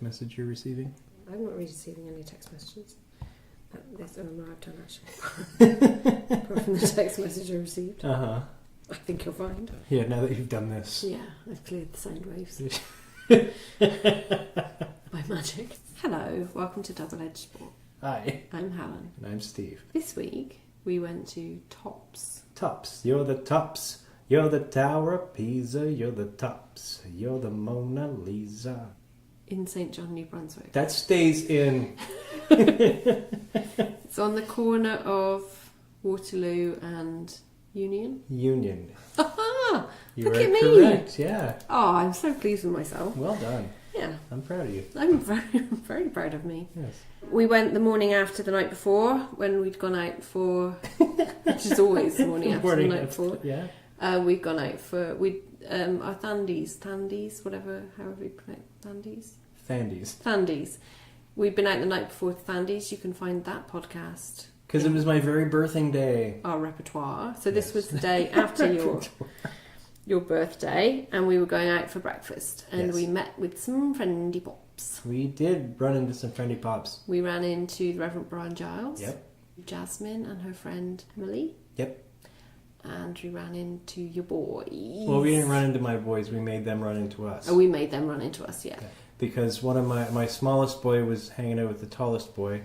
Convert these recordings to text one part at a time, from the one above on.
text message you're receiving? I'm not receiving any text messages. This no, I've done actually. Apart from the text message I received. Uh-huh. I think you'll find. Yeah, now that you've done this. Yeah, I've cleared the sound waves. By magic. Hello, welcome to Double Edged Spork. Hi. I'm Helen. And I'm Steve. This week we went to Tops. Tops. You're the tops. You're the Tower of Pisa. You're the tops. You're the Mona Lisa. In St. John, New Brunswick. That stays in. It's on the corner of Waterloo and Union. Union. Aha! You Look are at me. correct, yeah. Oh, I'm so pleased with myself. Well done. Yeah. I'm proud of you. I'm very proud of me. Yes. We went the morning after the night before when we'd gone out for, which is always the morning after the night before. Yeah. We'd gone out for our Thandies, whatever, however you pronounce Thandies. Thandies. We'd been out the night before to Thandies. You can find that podcast. Because it was my very birthing day. Our repertoire. So this was the day after your birthday, and we were going out for breakfast, and we met with some friendly pops. We did run into some friendly pops. We ran into the Reverend Brian Giles. Yep. Jasmine and her friend Emily. Yep. And we ran into your boys. Well, we didn't run into my boys. We made them run into us. Oh, we made them run into us, yeah. Because one of my smallest boy was hanging out with the tallest boy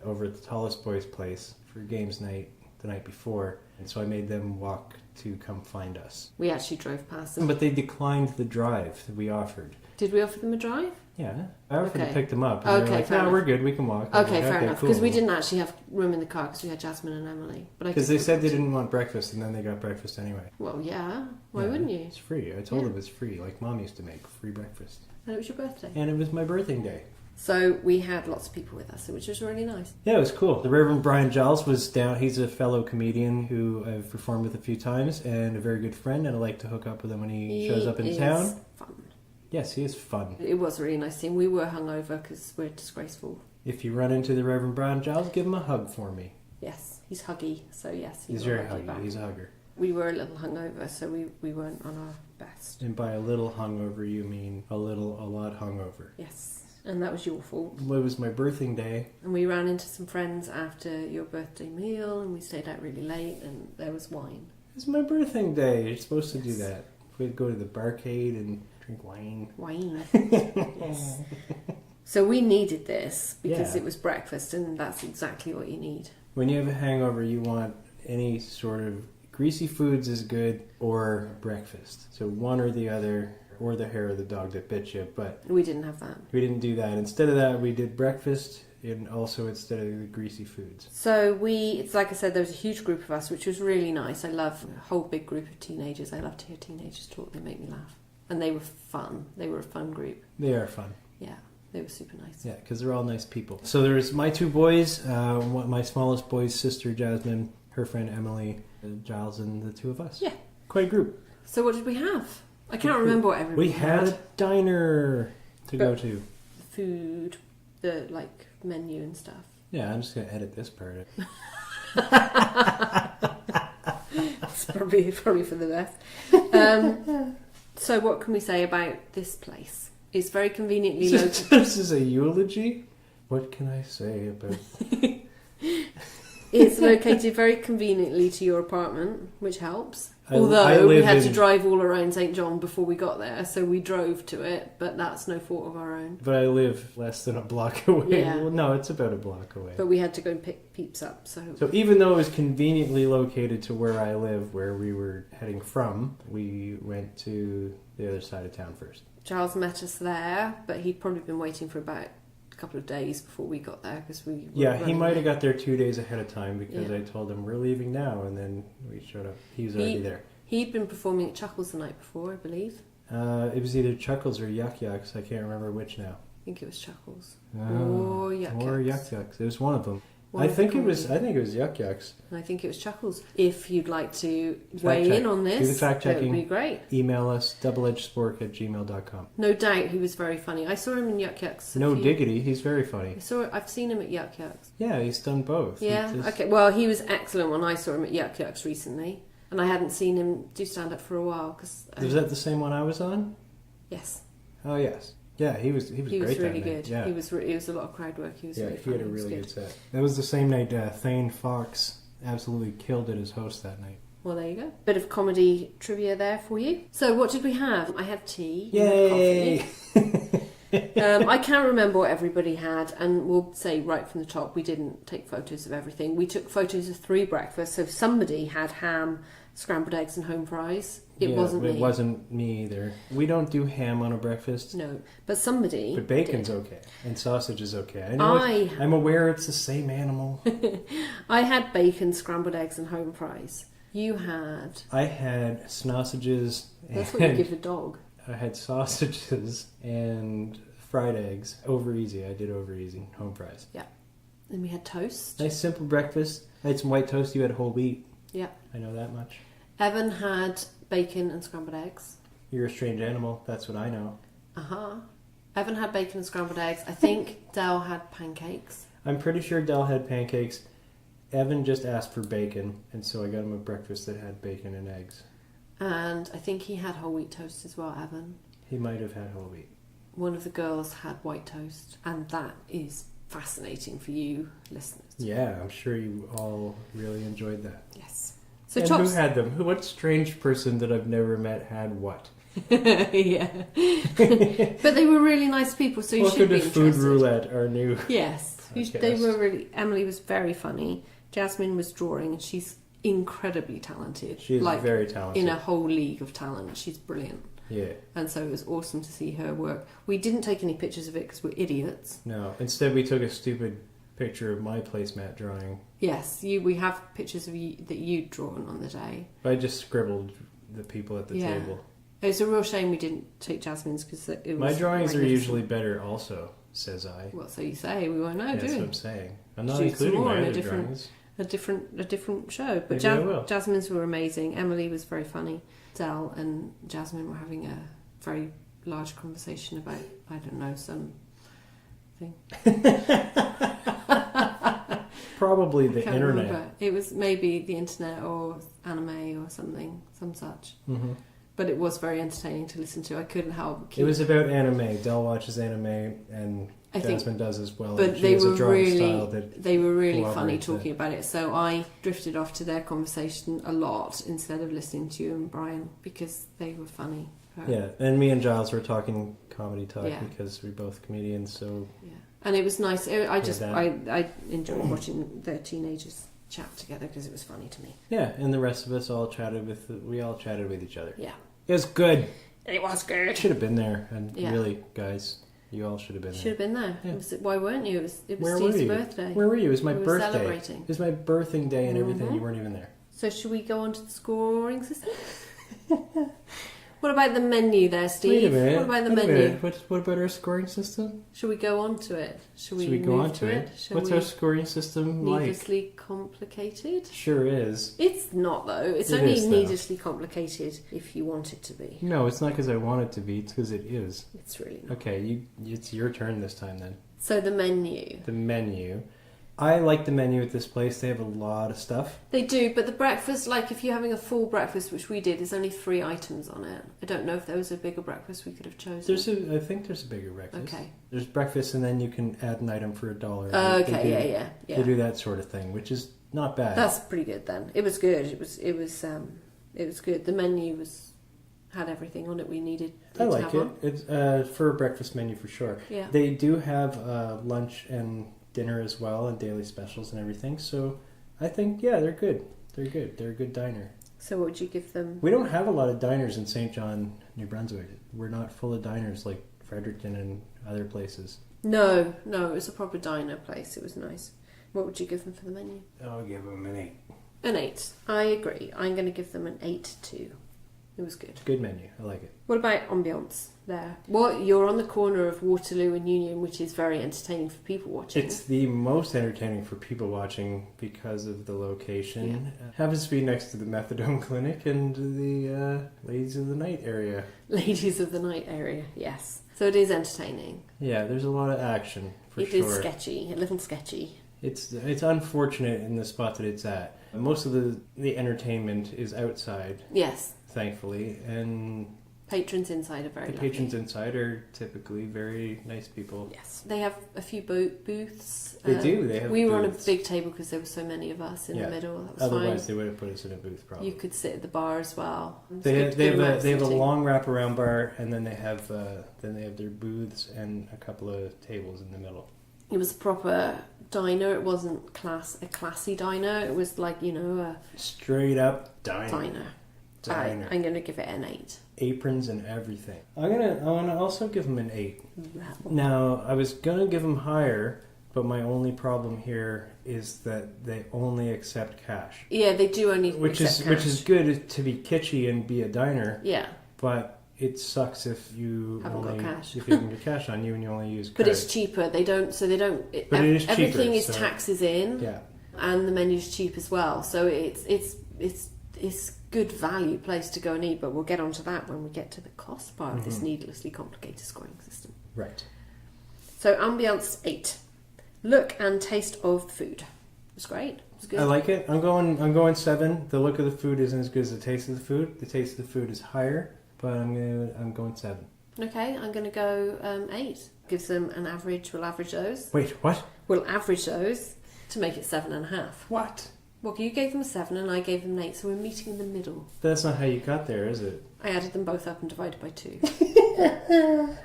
over at the tallest boy's place for games night the night before. And so I made them walk to come find us. We actually drove past them. But they declined the drive that we offered. Did we offer them a drive? Yeah. I offered to pick them up. And Okay, they were like, fair enough. we're good. We can walk. Okay, fair enough. Because cool. we didn't actually have room in the car because we had Jasmine and Emily. Because they said they didn't want breakfast, and then they got breakfast anyway. Well, yeah. Why wouldn't you? It's free. I told them it's free, like Mom used to make free breakfast. And it was your birthday. And it was my birthing day. So we had lots of people with us, which was really nice. Yeah, it was cool. The Reverend Brian Giles was down. He's a fellow comedian who I've performed with a few times and a very good friend, and I like to hook up with him when he shows up in town. Fun. Yes, he is fun. It was a really nice scene. We were hungover because we're disgraceful. If you run into the Reverend Brian Giles, give him a hug for me. Yes, he's huggy, so yes. He's very huggy. He's a hugger. We were a little hungover, so we weren't on our best. And by a little hungover, you mean a lot hungover. Yes, and that was your fault. Well, it was my birthing day. And we ran into some friends after your birthday meal, and we stayed out really late, and there was wine. It's my birthing day. You're supposed to do that. We'd go to the barcade and drink wine. Wine. Yes. So we needed this because it was breakfast, and that's exactly what you need. When you have a hangover, you want any sort of greasy foods is good, or breakfast. So one or the other, or the hair of the dog that bit you. But we didn't have that. We didn't do that. Instead of that, we did breakfast, and also instead of the greasy foods. So it's like I said, there was a huge group of us, which was really nice. I love a whole big group of teenagers. I love to hear teenagers talk. They make me laugh. And they were fun. They were a fun group. They are fun. Yeah, they were super nice. Yeah, because they're all nice people. So there's my two boys, my smallest boy's sister, Jasmine, her friend, Emily, Giles, and the two of us. Yeah. Quite a group. So what did we have? I can't remember what everybody had. We had a diner to go to. Food, the menu and stuff. Yeah, I'm just going to edit this part. It's probably for the best. So what can we say about this place? It's very conveniently located. This is a eulogy? What can I say about It's located very conveniently to your apartment, which helps. Although we had to drive all around St. John before we got there, so we drove to it, but that's no fault of our own. But I live less than a block away. Yeah. Well, no, it's about a block away. But we had to go and pick Peeps up, so even though it was conveniently located to where I live, where we were heading from, we went to the other side of town first. Giles met us there, but he'd probably been waiting for about a couple of days before we got there because we were he might have got there 2 days ahead of time because I told him we're leaving now, and then we showed up. He was already there. He'd been performing at Chuckles the night before, I believe. It was either Chuckles or Yuck Yucks. I can't remember which now. I think it was Chuckles or Yuck Yucks. Or Yuck Yucks. It was one of them. I think it was Yuck Yucks. And I think it was Chuckles. If you'd like to weigh in on this, do the fact checking. That would be great. Email us doubleedgedspork@gmail.com. No doubt he was very funny. I saw him in Yuck Yucks. No diggity, he's very funny. I've seen him at Yuck Yucks. Yeah, he's done both. Yeah. Okay. Well, he was excellent when I saw him at Yuck Yucks recently, and I hadn't seen him do stand up for a while. Was that the same one I was on? Yes. Oh yes. Yeah, he was great. He was really that good. night. Yeah. It was a lot of crowd work. He was really he funny. had a really good set. That was the same night Thane Fox absolutely killed it as host that night. Well, there you go. Bit of comedy trivia there for you. So, what did we have? I had tea. Yay! Coffee. I can't remember what everybody had, and we'll say right from the top, we didn't take photos of everything. We took photos of 3 breakfasts. So, somebody had ham, scrambled eggs, and home fries. It wasn't me. It wasn't me either. We don't do ham on a breakfast. No, but somebody. But bacon's did. Okay, and sausage is okay. I'm aware it's the same animal. I had bacon, scrambled eggs, and home fries. You had. I had sausages. That's what you give a dog. I had sausages and fried eggs. Over easy. I did over easy. Home fries. Yeah. And we had toast. Nice simple breakfast. I had some white toast. You had whole wheat. Yeah. I know that much. Evan had bacon and scrambled eggs. You're a strange animal. That's what I know. Uh-huh. Evan had bacon and scrambled eggs. I think Del had pancakes. I'm pretty sure Del had pancakes. Evan just asked for bacon, and so I got him a breakfast that had bacon and eggs. And I think he had whole wheat toast as well, Evan. He might have had whole wheat. One of the girls had white toast, and that is fascinating for you listeners. Yeah, I'm sure you all really enjoyed that. Yes. So and who had them? What strange person that I've never met had what? Yeah. But they were really nice people, so you should be interested. Welcome to Food Roulette, our new... Yes. They were really... Emily was very funny. Jasmine was drawing, and she's incredibly talented. She's very talented. In a whole league of talent. She's brilliant. Yeah. And so it was awesome to see her work. We didn't take any pictures of it because we're idiots. No. Instead, we took a stupid picture of my placemat drawing. Yes. We have pictures of you that you'd drawn on the day. I just scribbled the people at the table. It's a real shame we didn't take Jasmine's because it was... My drawings are usually better also, says I. Well, so you say. We won't know, do we? That's what I'm saying. I'm not including my other drawings. A different show. But Jasmine's were amazing. Emily was very funny. Del and Jasmine were having a very large conversation about, I don't know, some thing. Probably the internet. Remember. It was maybe the internet or anime or something, some such. Mm-hmm. But it was very entertaining to listen to. I couldn't help. It was about anime. Del watches anime, and Jasmine does as well. But they were really funny talking about it. So I drifted off to their conversation a lot instead of listening to you and Brian because they were funny. Yeah, and me and Giles were talking comedy talk because we're both comedians. So yeah, and it was nice. I enjoyed watching the teenagers chat together because it was funny to me. Yeah, and the rest of us all chatted with each other. Yeah, it was good. It was good. Should have been there, and really, guys, you all should have been there. Should have been there. Yeah. Why weren't you? It was Steve's birthday. Where were you? It was my birthday. Celebrating. It was my birthing day and everything. You weren't even there. So should we go on to the scoring system? What about the menu there, Steve? Wait a minute. What about the menu? What about our scoring system? Should we go on to it? Should we go on to it? What's our scoring system like? Needlessly complicated? Sure is. It's not, though. It's only needlessly complicated if you want it to be. No, it's not because I want it to be. It's because it is. It's really not. Okay, it's your turn this time then. So the menu. The menu. I like the menu at this place. They have a lot of stuff. They do, but the breakfast, like if you're having a full breakfast, which we did, there's only 3 items on it. I don't know if there was a bigger breakfast we could have chosen. I think there's a bigger breakfast. Okay. There's breakfast and then you can add an item for $1. Okay, yeah. They do that sort of thing, which is not bad. That's pretty good then. It was good. It was good. The menu had everything on it we needed. I like it. It's for a breakfast menu for sure. Yeah. They do have lunch and dinner as well and daily specials and everything. So I think, they're good. They're good. They're a good diner. So what would you give them? We don't have a lot of diners in St. John, New Brunswick. We're not full of diners like Fredericton and other places. No, it was a proper diner place. It was nice. What would you give them for the menu? I'll give them an 8. An 8. I agree. I'm going to give them an 8 too. It was good. Good menu. I like it. What about ambience there? Well, you're on the corner of Waterloo and Union, which is very entertaining for people watching. It's the most entertaining for people watching because of the location. Yeah. Happens to be next to the methadone clinic and the Ladies of the Night area. Ladies of the Night area, yes. So it is entertaining. Yeah, there's a lot of action for sure. It is sketchy, a little sketchy. It's unfortunate in the spot that it's at. Most of the entertainment is outside. Yes. Thankfully, and Patrons inside are very The lovely. patrons inside are typically very nice people. Yes, they have a few booths. They do. They have. We were on a booths. big table because there were so many of us in the middle. That was Otherwise, fine. they would have put us in a booth. Probably. You could sit at the bar as well. They have a long wraparound bar, and then they have their booths and a couple of tables in the middle. It was a proper diner. It wasn't a classy diner. It was like, a straight up diner. I'm going to give it an 8. Aprons and everything. I'm gonna also give them an 8. Now I was gonna give them higher, but my only problem here is that they only accept cash. Yeah, they do only which accept cash. is good to be kitschy and be a diner. Yeah. But it sucks if you haven't got cash. if you haven't got cash on you and you only use card. But it's cheaper. But it is cheaper, everything is taxes in. Yeah. And the menu's cheap as well. So it's good value place to go and eat, but we'll get onto that when we get to the cost part of this needlessly complicated scoring system. Right. So ambiance 8. Look and taste of food. It was great. It was good. I like it. I'm going 7. The look of the food isn't as good as the taste of the food. The taste of the food is higher, but I'm going 7. Okay, I'm going to go 8. Gives them an average. We'll average those. Wait, what? We'll average those to make it 7.5. What? Well, you gave them a 7 and I gave them an 8, so we're meeting in the middle. That's not how you got there, is it? I added them both up and divided by 2.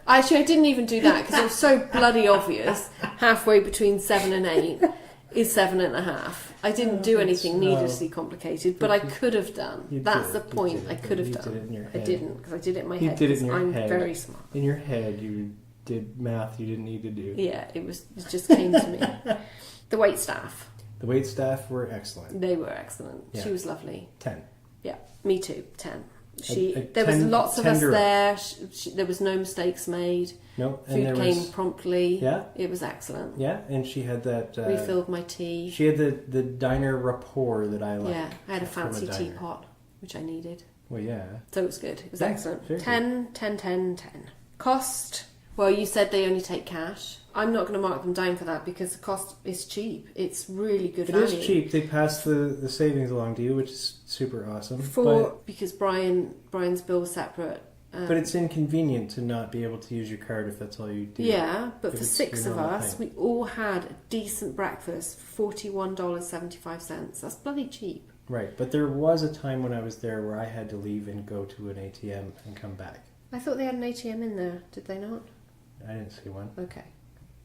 Actually, I didn't even do that because it was so bloody obvious. Halfway between 7 and 8 is 7.5. I didn't do anything needlessly complicated, but I could have done. That's the point. I could have done. Did it in your head. I didn't because I did it in my You head. did it in your I'm head. very smart. In your head, you did math you didn't need to do. Yeah, it just came to me. The wait staff. The wait staff were excellent. They were excellent. Yeah. She was lovely. 10. Yeah, me too. 10. There was lots of us there. There was no mistakes made. No, and Food came promptly. Yeah, it was excellent. Yeah, and she had that. Refilled my tea. She had the diner rapport that I like. Yeah, I had a fancy teapot, which I needed. Well, yeah. So it was good. It was excellent. 10, 10, 10, 10. Cost. Well, you said they only take cash. I'm not going to mark them down for that because the cost is cheap. It's really good value. It is cheap. They pass the savings along to you, which is super awesome. Because Brian's bill was separate. But it's inconvenient to not be able to use your card if that's all you do. Yeah, but for 6 of us, we all had a decent breakfast for $41.75. That's bloody cheap. Right, but there was a time when I was there where I had to leave and go to an ATM and come back. I thought they had an ATM in there. Did they not? I didn't see one. Okay.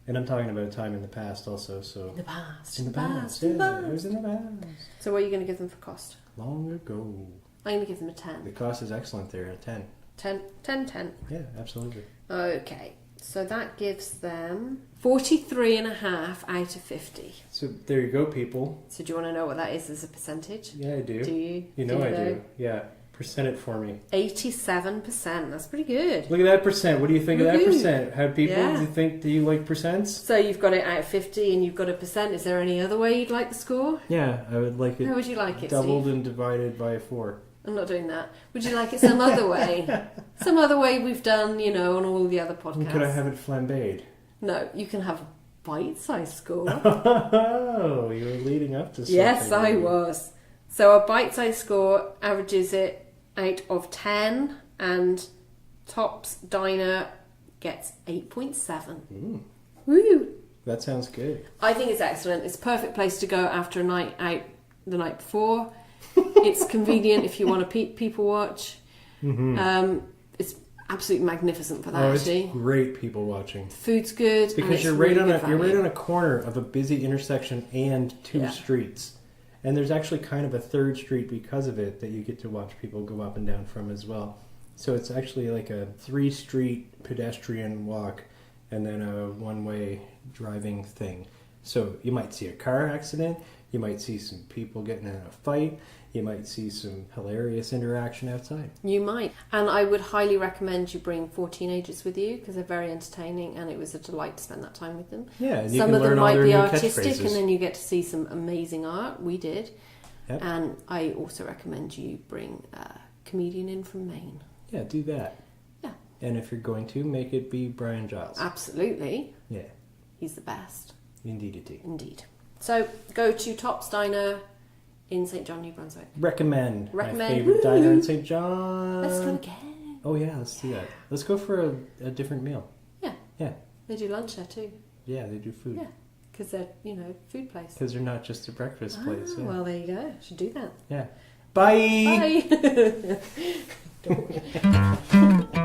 And I'm talking about a time in the past also, so... In the past. In the past, yeah. It was in the past. So what are you going to give them for cost? Long ago. I'm going to give them a 10. The cost is excellent there, a 10. 10. Yeah, absolutely. Okay. So that gives them 43.5 out of 50. So there you go, people. So do you want to know what that is as a percentage? Yeah, I do. Do you? You know I do. Yeah. Percent it for me. 87%. That's pretty good. Look at that percent. What do you think of that percent? How people do you like percents? So you've got it out of 50 and you've got a percent. Is there any other way you'd like the score? Yeah, I would like it. How would you like it, doubled Steve? And divided by 4. I'm not doing that. Would you like it some other way? Some other way we've done, on all the other podcasts. Could I have it flambéed? No, you can have a bite-sized score. Oh, you were leading up to something. Yes, I was. So a bite-sized score averages it out of 10 and Top's Diner gets 8.7. Woo! That sounds good. I think it's excellent. It's a perfect place to go after a night out the night before. It's convenient if you want to people watch. Mm-hmm. It's absolutely magnificent for that. It's great people watching. The food's good because you're right on a corner of a busy intersection and 2 streets. And there's actually kind of a 3rd street because of it that you get to watch people go up and down from as well. So it's actually like a 3-street pedestrian walk and then a 1-way driving thing. So you might see a car accident, you might see some people getting in a fight, you might see some hilarious interaction outside. You might. And I would highly recommend you bring 4 teenagers with you because they're very entertaining and it was a delight to spend that time with them. Yeah, and you some can of them learn all might their be new artistic catchphrases. and then you get to see some amazing art. We did. Yep. And I also recommend you bring a comedian in from Maine. Yeah, do that. Yeah. And if you're going to, make it be Brian Giles. Absolutely. Yeah. He's the best. Indeed. So go to Top's Diner in St. John, New Brunswick. Recommend. My Recommend. favorite diner in St. John. Let's go again. Oh yeah, let's do that. Let's go for a different meal. Yeah. Yeah. They do lunch there too. Yeah, they do food. Yeah. Because they're, food place. Because they're not just a breakfast place. Yeah. Well, there you go. Should do that. Yeah. Bye! Bye!